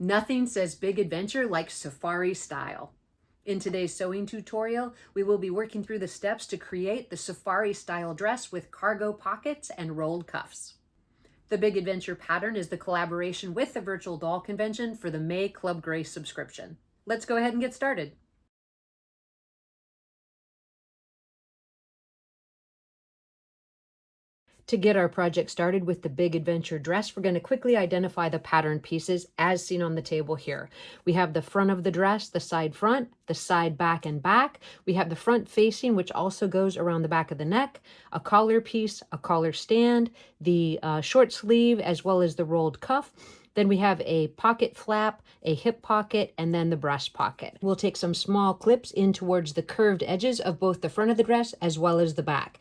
Nothing says big adventure like safari style. In today's sewing tutorial, we will be working through the steps to create the safari style dress with cargo pockets and rolled cuffs. The Big Adventure pattern is the collaboration with the Virtual Doll Convention for the May Club Grace subscription. Let's go ahead and get started. To get our project started with the Big Adventure dress, we're going to quickly identify the pattern pieces as seen on the table here. We have the front of the dress, the side front, the side back and back. We have the front facing, which also goes around the back of the neck, a collar piece, a collar stand, the short sleeve, as well as the rolled cuff. Then we have a pocket flap, a hip pocket, and then the breast pocket. We'll take some small clips in towards the curved edges of both the front of the dress as well as the back.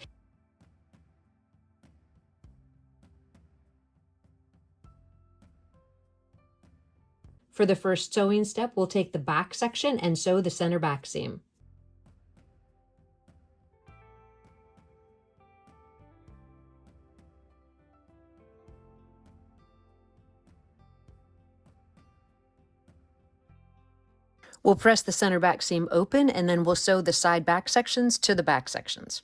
For the first sewing step, we'll take the back section and sew the center back seam. We'll press the center back seam open, and then we'll sew the side back sections to the back sections.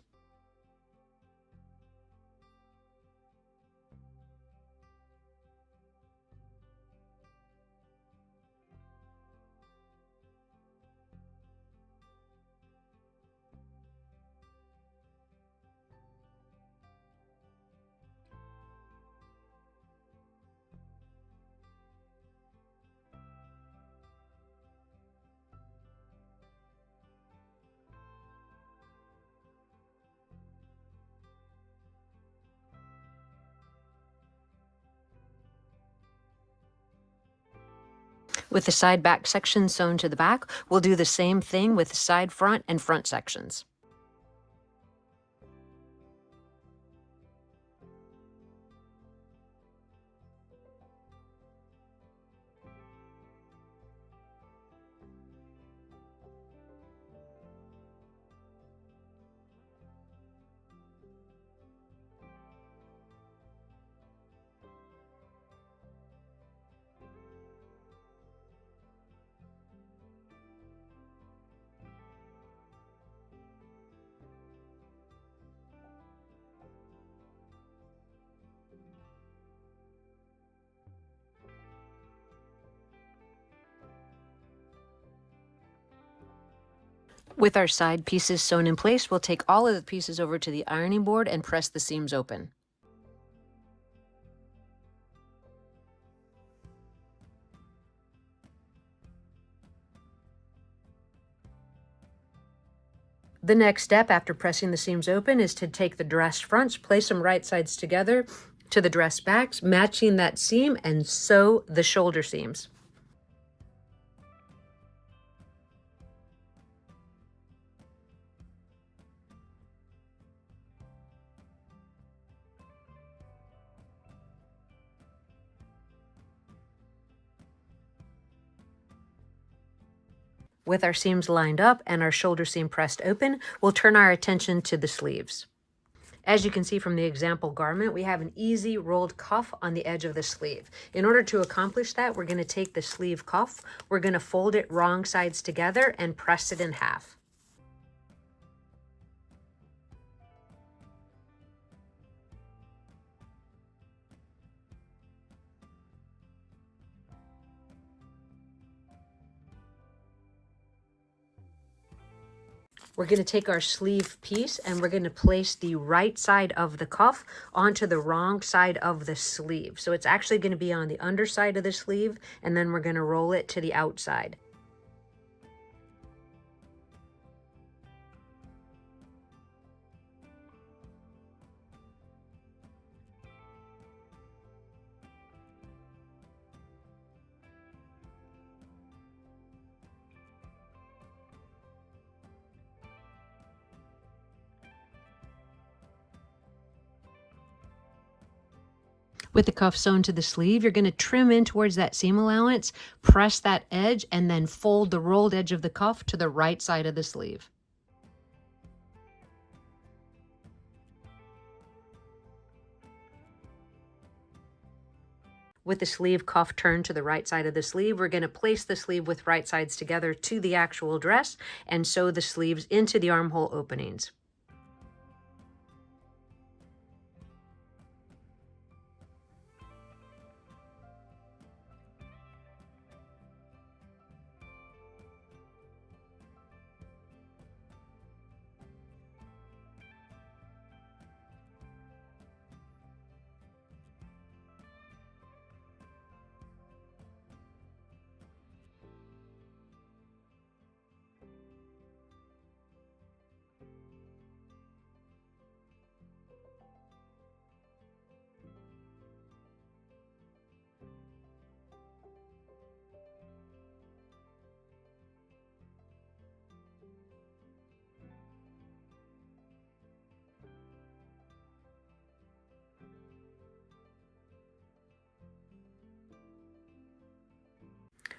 With the side back section sewn to the back, we'll do the same thing with the side front and front sections. With our side pieces sewn in place, we'll take all of the pieces over to the ironing board and press the seams open. The next step after pressing the seams open is to take the dress fronts, place them right sides together to the dress backs, matching that seam, and sew the shoulder seams. With our seams lined up and our shoulder seam pressed open, we'll turn our attention to the sleeves. As you can see from the example garment, we have an easy rolled cuff on the edge of the sleeve. In order to accomplish that, we're going to take the sleeve cuff, we're going to fold it wrong sides together and press it in half. We're going to take our sleeve piece and we're going to place the right side of the cuff onto the wrong side of the sleeve. So it's actually going to be on the underside of the sleeve, and then we're going to roll it to the outside. With the cuff sewn to the sleeve, you're going to trim in towards that seam allowance, press that edge, and then fold the rolled edge of the cuff to the right side of the sleeve. With the sleeve cuff turned to the right side of the sleeve, we're going to place the sleeve with right sides together to the actual dress and sew the sleeves into the armhole openings.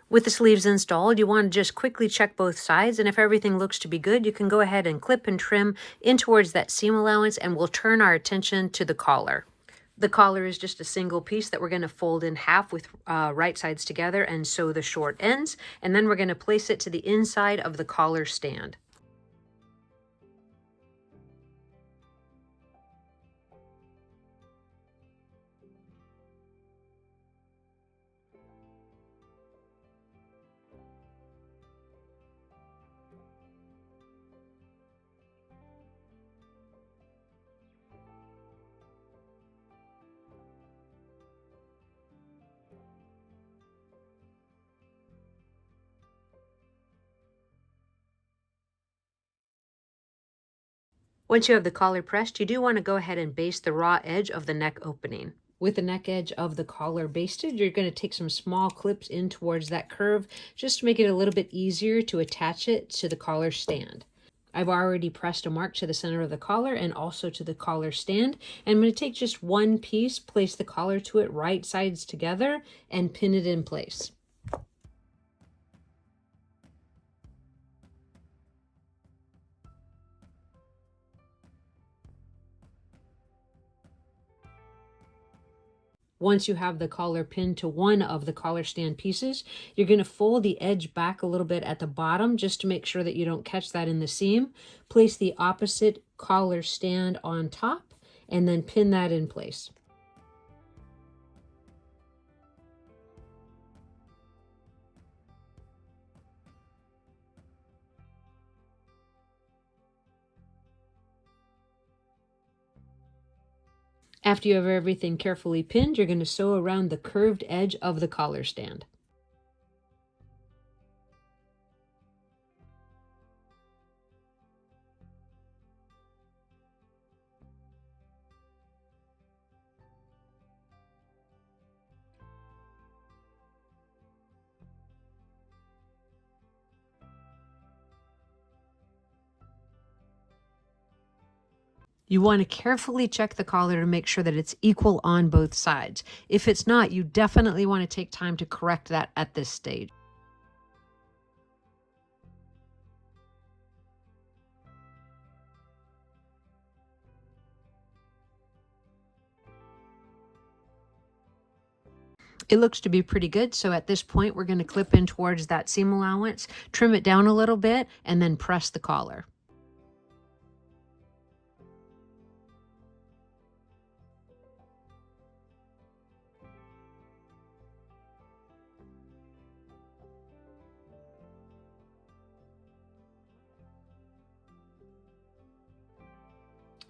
With the sleeves installed, you want to just quickly check both sides, and if everything looks to be good, you can go ahead and clip and trim in towards that seam allowance, and we'll turn our attention to the collar. The collar is just a single piece that we're going to fold in half with right sides together and sew the short ends, and then we're going to place it to the inside of the collar stand. Once you have the collar pressed, you do want to go ahead and baste the raw edge of the neck opening. With the neck edge of the collar basted, you're going to take some small clips in towards that curve just to make it a little bit easier to attach it to the collar stand. I've already pressed a mark to the center of the collar and also to the collar stand. And I'm going to take just one piece, place the collar to it right sides together, and pin it in place. Once you have the collar pinned to one of the collar stand pieces, you're going to fold the edge back a little bit at the bottom just to make sure that you don't catch that in the seam. Place the opposite collar stand on top and then pin that in place. After you have everything carefully pinned, you're going to sew around the curved edge of the collar stand. You want to carefully check the collar to make sure that it's equal on both sides. If it's not, you definitely want to take time to correct that at this stage. It looks to be pretty good, so at this point we're going to clip in towards that seam allowance, trim it down a little bit, and then press the collar.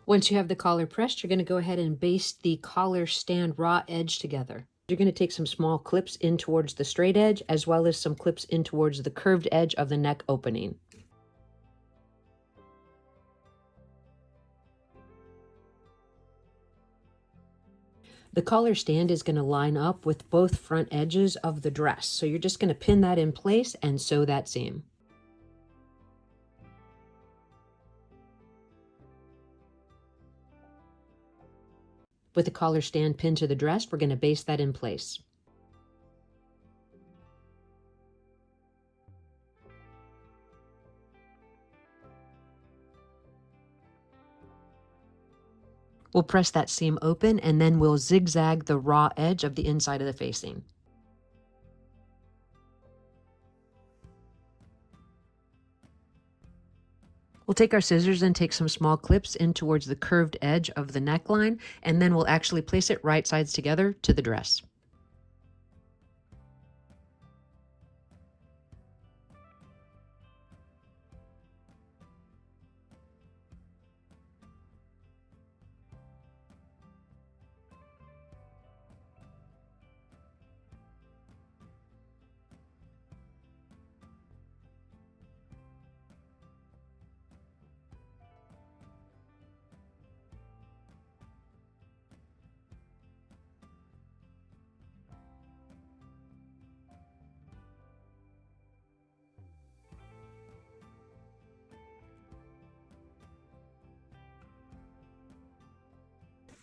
Once you have the collar pressed, you're going to go ahead and baste the collar stand raw edge together. You're going to take some small clips in towards the straight edge as well as some clips in towards the curved edge of the neck opening. The collar stand is going to line up with both front edges of the dress. So you're just going to pin that in place and sew that seam. With the collar stand pinned to the dress, we're going to baste that in place. We'll press that seam open and then we'll zigzag the raw edge of the inside of the facing. We'll take our scissors and take some small clips in towards the curved edge of the neckline, and then we'll actually place it right sides together to the dress.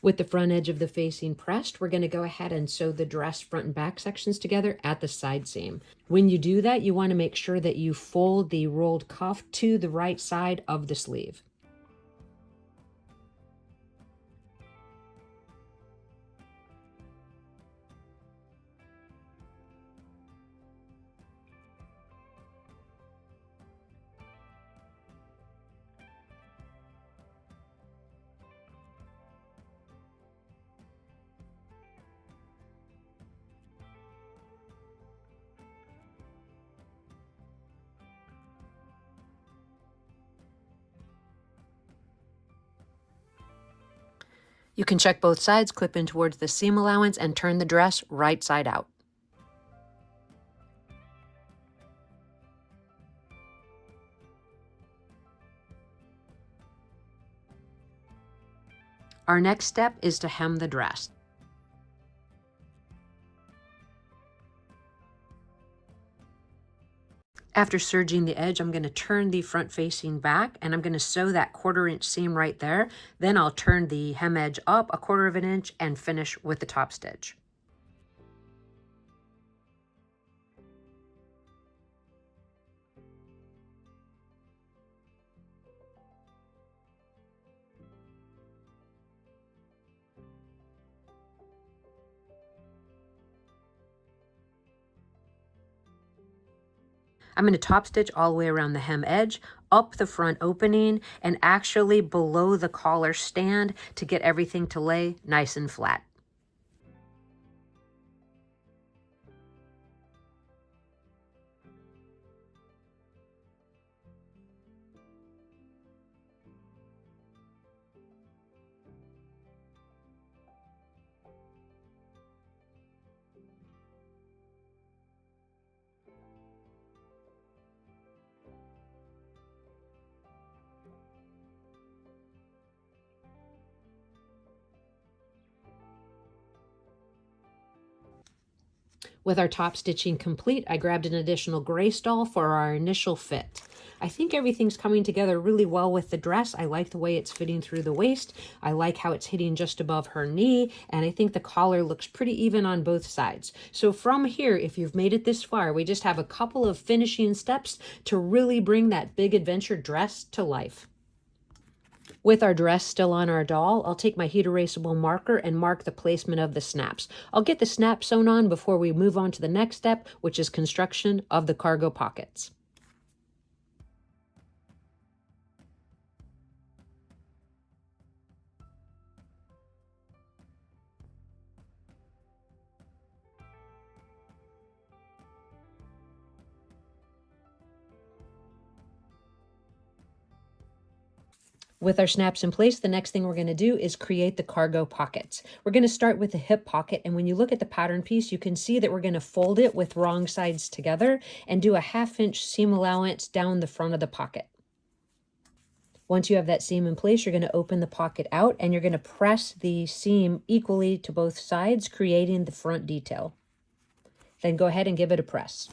With the front edge of the facing pressed, we're going to go ahead and sew the dress front and back sections together at the side seam. When you do that, you want to make sure that you fold the rolled cuff to the right side of the sleeve. You can check both sides, clip in towards the seam allowance, and turn the dress right side out. Our next step is to hem the dress. After serging the edge, I'm going to turn the front facing back and I'm going to sew that 1/4 inch seam right there. Then I'll turn the hem edge up 1/4 inch and finish with the top stitch. I'm going to top stitch all the way around the hem edge, up the front opening, and actually below the collar stand to get everything to lay nice and flat. With our top stitching complete, I grabbed an additional gray stall for our initial fit. I think everything's coming together really well with the dress. I like the way it's fitting through the waist. I like how it's hitting just above her knee, and I think the collar looks pretty even on both sides. So from here, if you've made it this far, we just have a couple of finishing steps to really bring that big adventure dress to life. With our dress still on our doll, I'll take my heat erasable marker and mark the placement of the snaps. I'll get the snaps sewn on before we move on to the next step, which is construction of the cargo pockets. With our snaps in place, the next thing we're going to do is create the cargo pockets. We're going to start with the hip pocket, and when you look at the pattern piece, you can see that we're going to fold it with wrong sides together and do a 1/2 inch seam allowance down the front of the pocket. Once you have that seam in place, you're going to open the pocket out and you're going to press the seam equally to both sides, creating the front detail. Then go ahead and give it a press.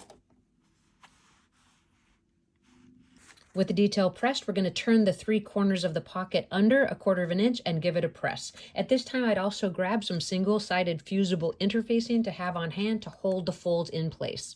With the detail pressed, we're going to turn the 3 corners of the pocket under 1/4 inch and give it a press. At this time, I'd also grab some single-sided fusible interfacing to have on hand to hold the folds in place.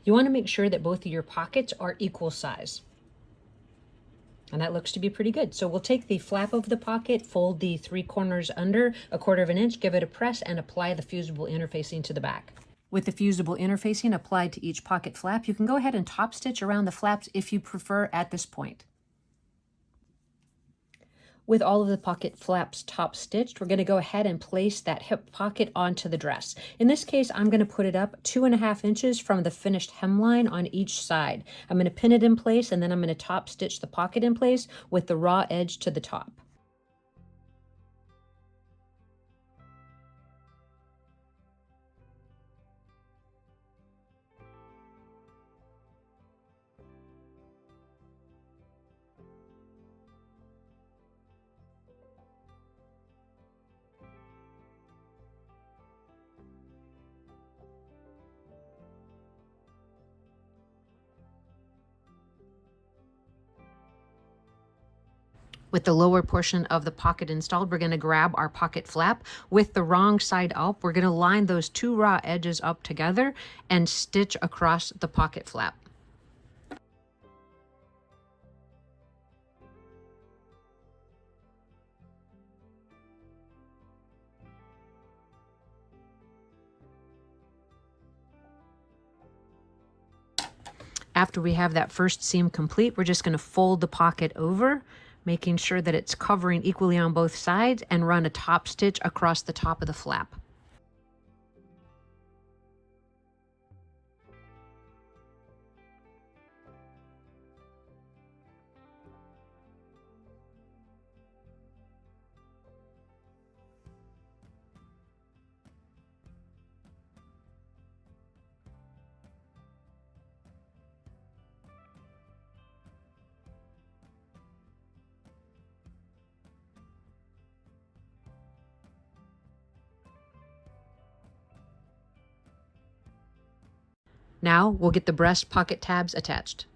You want to make sure that both of your pockets are equal size. And that looks to be pretty good. So we'll take the flap of the pocket, fold the 3 corners under 1/4 inch, give it a press, and apply the fusible interfacing to the back. With the fusible interfacing applied to each pocket flap, you can go ahead and top stitch around the flaps if you prefer at this point. With all of the pocket flaps top stitched, we're going to go ahead and place that hip pocket onto the dress. In this case, I'm going to put it up 2.5 inches from the finished hemline on each side. I'm going to pin it in place, and then I'm going to top stitch the pocket in place with the raw edge to the top. With the lower portion of the pocket installed, we're going to grab our pocket flap. With the wrong side up, we're going to line those 2 raw edges up together and stitch across the pocket flap. After we have that first seam complete, we're just going to fold the pocket over, making sure that it's covering equally on both sides, and run a top stitch across the top of the flap. Now we'll get the breast pocket tabs attached.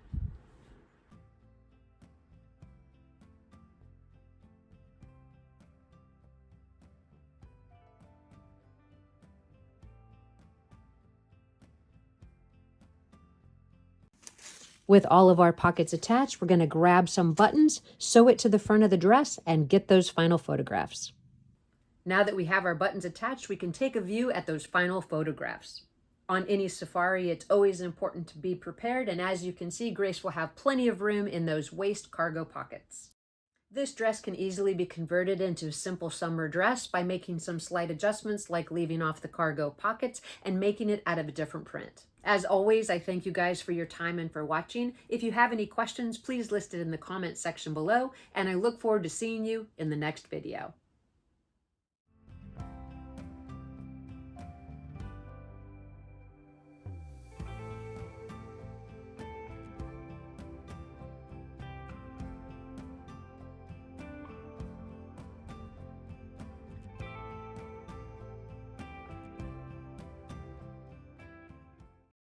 With all of our pockets attached, we're going to grab some buttons, sew it to the front of the dress, and get those final photographs. Now that we have our buttons attached, we can take a view at those final photographs. On any safari, it's always important to be prepared, and as you can see, Grace will have plenty of room in those waist cargo pockets. This dress can easily be converted into a simple summer dress by making some slight adjustments, like leaving off the cargo pockets and making it out of a different print. As always, I thank you guys for your time and for watching. If you have any questions, please list it in the comments section below, and I look forward to seeing you in the next video.